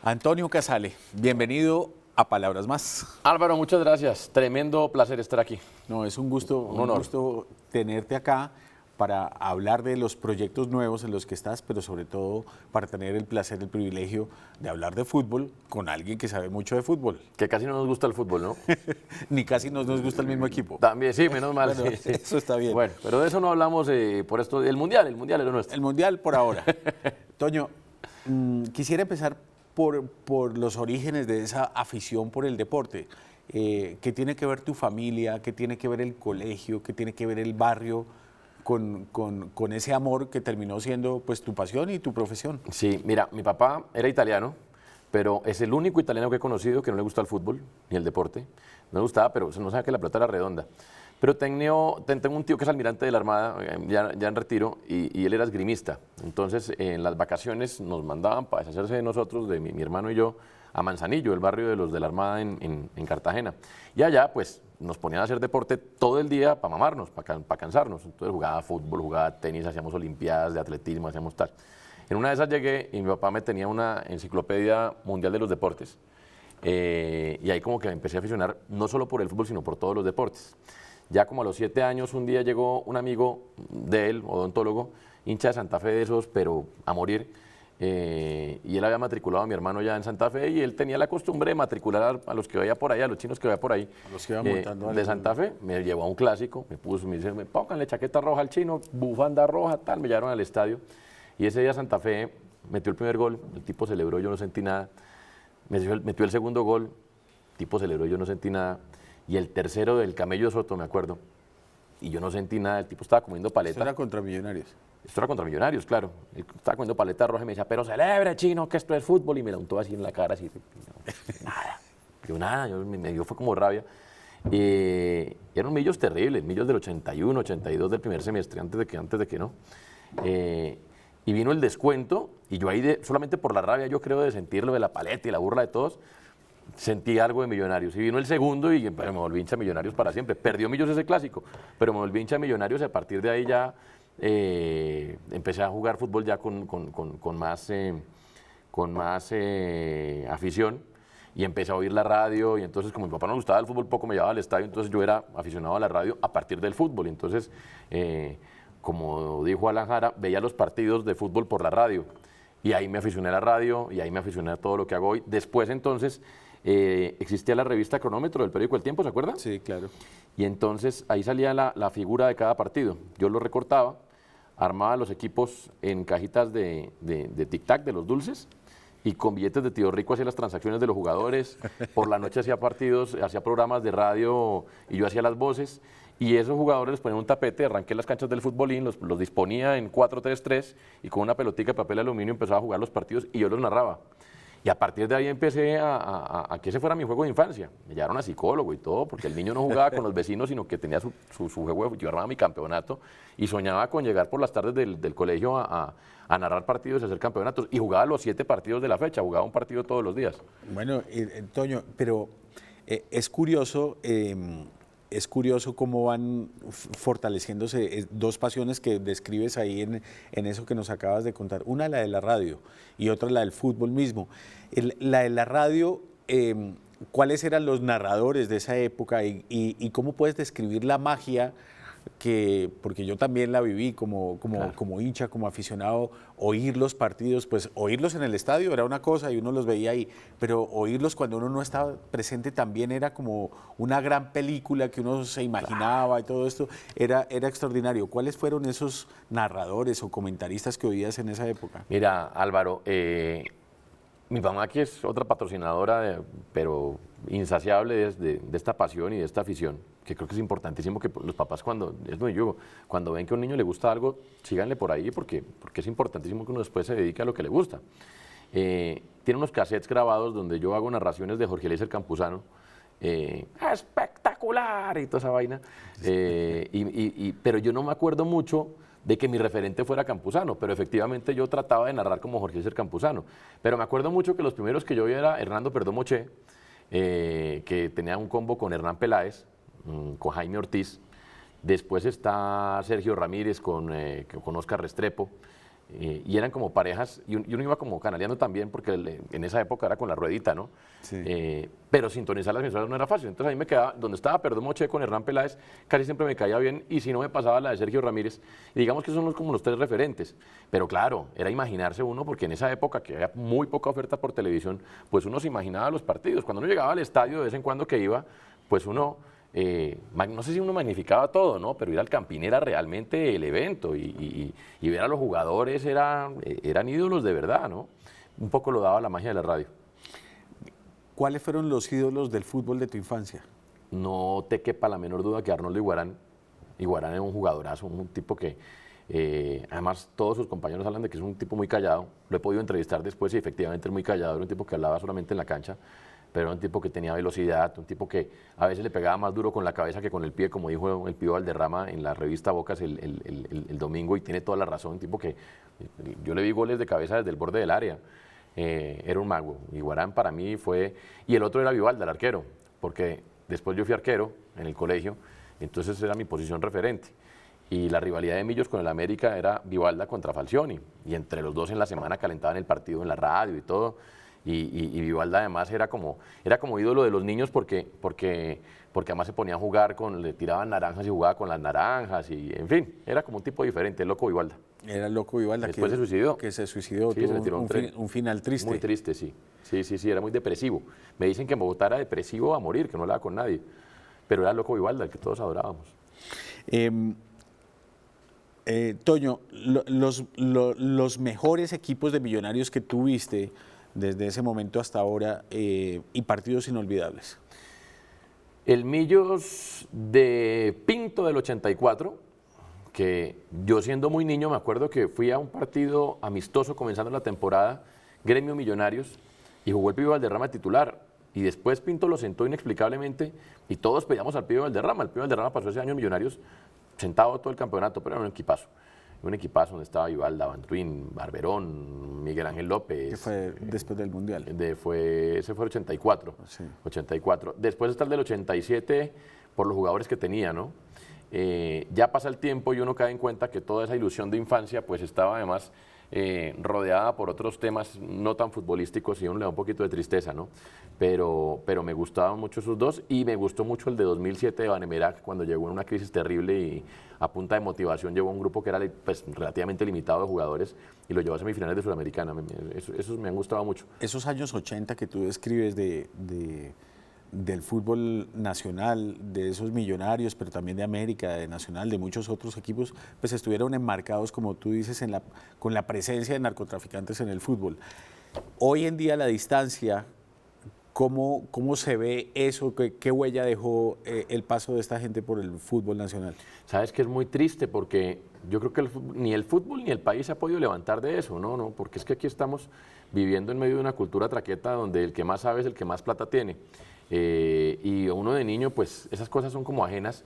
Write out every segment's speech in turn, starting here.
Antonio Casale, bienvenido a Palabras Más. Álvaro, muchas gracias. Tremendo placer estar aquí. No, es un gusto, Un honor. tenerte acá para hablar de los proyectos nuevos en los que estás, pero sobre todo para tener el placer, el privilegio de hablar de fútbol con alguien que sabe mucho de fútbol. Que casi no nos gusta el fútbol, ¿no? Ni casi nos gusta el mismo equipo. También, sí, menos mal. Bueno, sí. eso está bien. Bueno, pero de eso no hablamos por esto. El mundial es lo nuestro. El Mundial por ahora. Toño, quisiera empezar por los orígenes de esa afición por el deporte. ¿Qué tiene que ver tu familia? ¿Qué tiene que ver el colegio? ¿Qué tiene que ver el barrio con ese amor que terminó siendo pues tu pasión y tu profesión? Sí, mira, mi papá era italiano, pero es el único italiano que he conocido que no le gusta el fútbol ni el deporte. No le gustaba, pero no sabía que la pelota era redonda. Pero tengo un tío que es almirante de la Armada, ya en retiro, y él era esgrimista. Entonces, en las vacaciones nos mandaban para deshacerse de nosotros, de mi hermano y yo, a Manzanillo, el barrio de los de la Armada en Cartagena. Y allá, pues, nos ponían a hacer deporte todo el día para mamarnos, para cansarnos. Entonces jugaba fútbol, jugaba tenis, hacíamos olimpiadas de atletismo, hacíamos tal. En una de esas llegué y mi papá me tenía una enciclopedia mundial de los deportes. Y ahí como que me empecé a aficionar no solo por el fútbol, sino por todos los deportes. Ya como a los 7 años, un día llegó un amigo de él, odontólogo, hincha de Santa Fe de esos, pero a morir. Y él había matriculado a mi hermano ya en Santa Fe y él tenía la costumbre de matricular a los que veía por ahí, a los chinos que veía por ahí. A los que iban montando de Santa Fe, me llevó a un clásico, me dice, pónganle chaqueta roja al chino, bufanda roja, tal, me llevaron al estadio. Y ese día Santa Fe metió el primer gol, el tipo celebró, yo no sentí nada. Metió el segundo gol, el tipo celebró, yo no sentí nada. Y el tercero del Camello Soto, me acuerdo. Y yo no sentí nada, el tipo estaba comiendo paleta. Esto era contra Millonarios. Esto era contra Millonarios, claro. Él estaba comiendo paleta roja y me decía, pero celebre, chino, que esto es fútbol. Y me la untó así en la cara, así. Nada. Me dio fue como rabia. Eran millos terribles, millos del 81, 82 del primer semestre, antes de que no. Y vino el descuento, y yo ahí, solamente por la rabia, yo creo, de sentirlo de la paleta y la burla de todos, sentí algo de Millonarios. Y vino el segundo y me volví hincha de Millonarios para siempre. Perdió Millos ese clásico, pero me volví hincha de Millonarios y a partir de ahí ya empecé a jugar fútbol ya con más afición y empecé a oír la radio y entonces como mi papá no le gustaba el fútbol poco me llevaba al estadio, entonces yo era aficionado a la radio a partir del fútbol. Entonces, como dijo Alan Jara, veía los partidos de fútbol por la radio y ahí me aficioné a la radio y ahí me aficioné a todo lo que hago hoy. Después entonces existía la revista Cronómetro del periódico El Tiempo, ¿se acuerdan? Sí, claro. Y entonces ahí salía la figura de cada partido. Yo lo recortaba, armaba los equipos en cajitas de tic-tac, de los dulces, y con billetes de Tío Rico hacía las transacciones de los jugadores. Por la noche hacía partidos, hacía programas de radio y yo hacía las voces. Y esos jugadores les ponían un tapete, arranqué las canchas del futbolín, los disponía en 4-3-3 y con una pelotica de papel de aluminio empezaba a jugar los partidos y yo los narraba. Y a partir de ahí empecé a que ese fuera mi juego de infancia. Me llevaron a psicólogo y todo, porque el niño no jugaba con los vecinos, sino que tenía su juego. Yo armaba mi campeonato y soñaba con llegar por las tardes del colegio a narrar partidos y hacer campeonatos. Y jugaba los 7 partidos de la fecha, jugaba un partido todos los días. Bueno, Toño, pero es curioso cómo van fortaleciéndose dos pasiones que describes ahí en eso que nos acabas de contar. Una la de la radio y otra la del fútbol mismo. La de la radio, ¿cuáles eran los narradores de esa época y cómo puedes describir la magia porque yo también la viví como hincha, como aficionado, oír los partidos, pues oírlos en el estadio era una cosa y uno los veía ahí, pero oírlos cuando uno no estaba presente también era como una gran película que uno se imaginaba y todo esto, era extraordinario. ¿Cuáles fueron esos narradores o comentaristas que oías en esa época? Mira, Álvaro, mi mamá que es otra patrocinadora, pero insaciable de esta pasión y de esta afición, que creo que es importantísimo que los papás cuando ven que a un niño le gusta algo, síganle por ahí porque es importantísimo que uno después se dedique a lo que le gusta. Tiene unos cassettes grabados donde yo hago narraciones de Jorge Eliezer Campuzano, espectacular y toda esa vaina, pero yo no me acuerdo mucho de que mi referente fuera Campuzano, pero efectivamente yo trataba de narrar como Jorge Eliezer Campuzano. Pero me acuerdo mucho que los primeros que yo vi era Hernando Perdomo Che, que tenía un combo con Hernán Peláez, con Jaime Ortiz. Después está Sergio Ramírez con Óscar Restrepo. Y eran como parejas, y uno iba como canaleando también, porque en esa época era con la ruedita, ¿no? Sí. Pero sintonizar las emisoras no era fácil. Entonces a mí me quedaba, donde estaba Perdomo Che con Hernán Peláez, casi siempre me caía bien, y si no me pasaba la de Sergio Ramírez. Y digamos que son como los tres referentes. Pero claro, era imaginarse uno, porque en esa época que había muy poca oferta por televisión, pues uno se imaginaba los partidos. Cuando uno llegaba al estadio de vez en cuando que iba, pues uno... no sé si uno magnificaba todo, ¿no? Pero ir al Campín era realmente el evento y ver a los jugadores eran ídolos de verdad, ¿no? Un poco lo daba la magia de la radio. ¿Cuáles fueron los ídolos del fútbol de tu infancia? No te quepa la menor duda que Arnoldo Iguarán era un jugadorazo, un tipo que además todos sus compañeros hablan de que es un tipo muy callado. Lo he podido entrevistar después y efectivamente es muy callado, era un tipo que hablaba solamente en la cancha, pero era un tipo que tenía velocidad, un tipo que a veces le pegaba más duro con la cabeza que con el pie, como dijo el Pío Valderrama en la revista Bocas el domingo, y tiene toda la razón, un tipo que yo le vi goles de cabeza desde el borde del área. Era un mago. Iguarán para mí fue... Y el otro era Vivalda, el arquero, porque después yo fui arquero en el colegio, entonces era mi posición referente. Y la rivalidad de Millos con el América era Vivalda contra Falcioni, y entre los dos en la semana calentaban el partido en la radio y todo. Y Vivalda además era como ídolo de los niños porque además se ponía a jugar le tiraban naranjas y jugaba con las naranjas, y en fin, era como un tipo diferente, el loco Vivalda. Era el loco Vivalda. Después se suicidó. Que se suicidó, Sí, se le tuvo tiró un final triste. Muy triste, sí. Sí, era muy depresivo. Me dicen que en Bogotá era depresivo a morir, que no hablaba con nadie. Pero era el loco Vivalda, el que todos adorábamos. Toño, los mejores equipos de Millonarios que tuviste desde ese momento hasta ahora y partidos inolvidables. El Millos de Pinto del 84, que yo siendo muy niño me acuerdo que fui a un partido amistoso comenzando la temporada, Gremio Millonarios, y jugó el Pío Valderrama titular. Y después Pinto lo sentó inexplicablemente y todos pedíamos al Pío Valderrama. El Pío Valderrama pasó ese año en Millonarios sentado todo el campeonato, pero era un equipazo. Un equipazo donde estaba Vivalda, Vantuín, Barberón, Miguel Ángel López. Que fue después del Mundial. Ese fue el 84. Sí. 84. Después está el del 87 por los jugadores que tenía, ¿no? Ya pasa el tiempo y uno cae en cuenta que toda esa ilusión de infancia pues estaba además rodeada por otros temas no tan futbolísticos y uno le da un poquito de tristeza, ¿no? Pero me gustaban mucho esos dos y me gustó mucho el de 2007 de Vanemerac cuando llegó en una crisis terrible y a punta de motivación llevó a un grupo que era pues, relativamente limitado de jugadores y lo llevó a semifinales de Sudamericana. Esos me han gustado mucho. Esos años 80 que tú describes del fútbol nacional, de esos Millonarios, pero también de América, de Nacional, de muchos otros equipos, pues estuvieron enmarcados, como tú dices, con la presencia de narcotraficantes en el fútbol. Hoy en día la distancia, ¿cómo se ve eso? ¿Qué huella dejó el paso de esta gente por el fútbol nacional? Sabes que es muy triste porque yo creo que ni el fútbol ni el país se ha podido levantar de eso, no, porque es que aquí estamos viviendo en medio de una cultura traqueta donde el que más sabe es el que más plata tiene. Y uno de niño, pues esas cosas son como ajenas,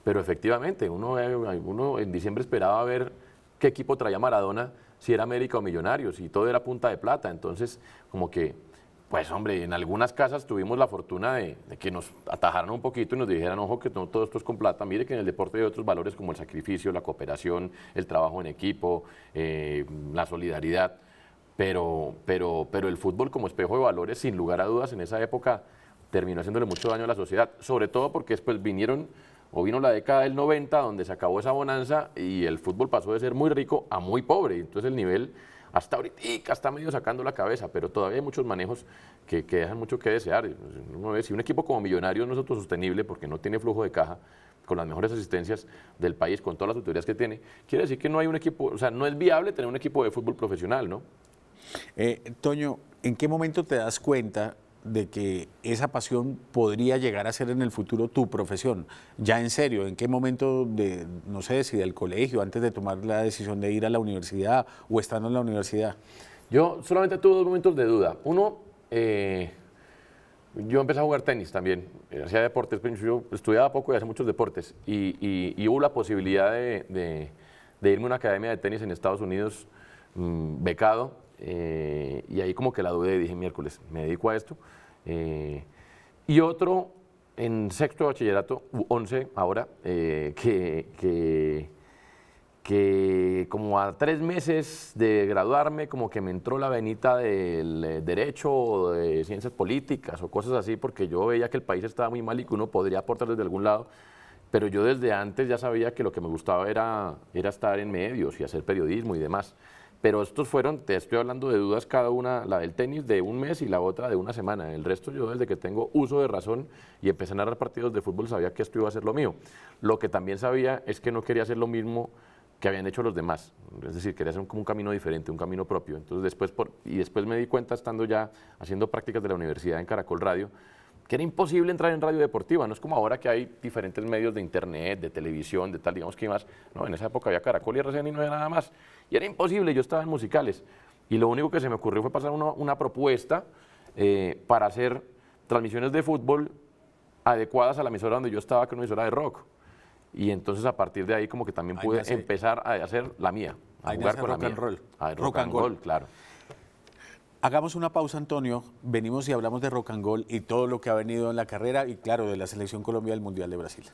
pero efectivamente, uno en diciembre esperaba ver qué equipo traía Maradona, si era América o Millonarios, y todo era punta de plata, entonces como que, pues hombre, en algunas casas tuvimos la fortuna de que nos atajaran un poquito y nos dijeran, ojo, que no todo esto es con plata, mire que en el deporte hay otros valores como el sacrificio, la cooperación, el trabajo en equipo, la solidaridad. Pero el fútbol como espejo de valores, sin lugar a dudas, en esa época terminó haciéndole mucho daño a la sociedad, sobre todo porque después vino la década del 90, donde se acabó esa bonanza y el fútbol pasó de ser muy rico a muy pobre, entonces el nivel hasta ahorita está medio sacando la cabeza, pero todavía hay muchos manejos que dejan mucho que desear. Uno ve, si un equipo como Millonarios no es autosostenible porque no tiene flujo de caja, con las mejores asistencias del país, con todas las autoridades que tiene, quiere decir que no hay un equipo, o sea, no es viable tener un equipo de fútbol profesional, ¿no? Toño, ¿en qué momento te das cuenta de que esa pasión podría llegar a ser en el futuro tu profesión? Ya en serio, ¿en qué momento no sé, si del colegio, antes de tomar la decisión de ir a la universidad o estando en la universidad? Yo solamente tuve dos momentos de duda. Uno, yo empecé a jugar tenis también, hacía deportes, yo estudiaba poco y hacía muchos deportes y hubo la posibilidad de irme a una academia de tenis en Estados Unidos becado. Y ahí como que la dudé y dije, miércoles, me dedico a esto. Y otro, en sexto de bachillerato, 11 ahora, que que como a 3 meses de graduarme, como que me entró la venita del derecho o de ciencias políticas o cosas así, porque yo veía que el país estaba muy mal y que uno podría aportar desde algún lado, pero yo desde antes ya sabía que lo que me gustaba era estar en medios y hacer periodismo y demás. Pero estos fueron, te estoy hablando de dudas cada una, la del tenis de un mes y la otra de una semana. El resto yo desde que tengo uso de razón y empecé a narrar partidos de fútbol sabía que esto iba a ser lo mío. Lo que también sabía es que no quería hacer lo mismo que habían hecho los demás. Es decir, quería hacer como un camino diferente, un camino propio. Entonces después me di cuenta estando ya haciendo prácticas de la universidad en Caracol Radio, que era imposible entrar en radio deportiva. No es como ahora que hay diferentes medios de internet, de televisión, de tal, digamos que más. No, en esa época había Caracol y RCN y no había nada más. Y era imposible, yo estaba en musicales. Y lo único que se me ocurrió fue pasar una propuesta para hacer transmisiones de fútbol adecuadas a la emisora donde yo estaba, que era una emisora de rock. Y entonces a partir de ahí como que también pude empezar a hacer la mía, a jugar con la mía. Rock and roll. Rock and roll, claro. Hagamos una pausa, Antonio. Venimos y hablamos de rock and roll y todo lo que ha venido en la carrera y, claro, de la Selección Colombia del Mundial de Brasil.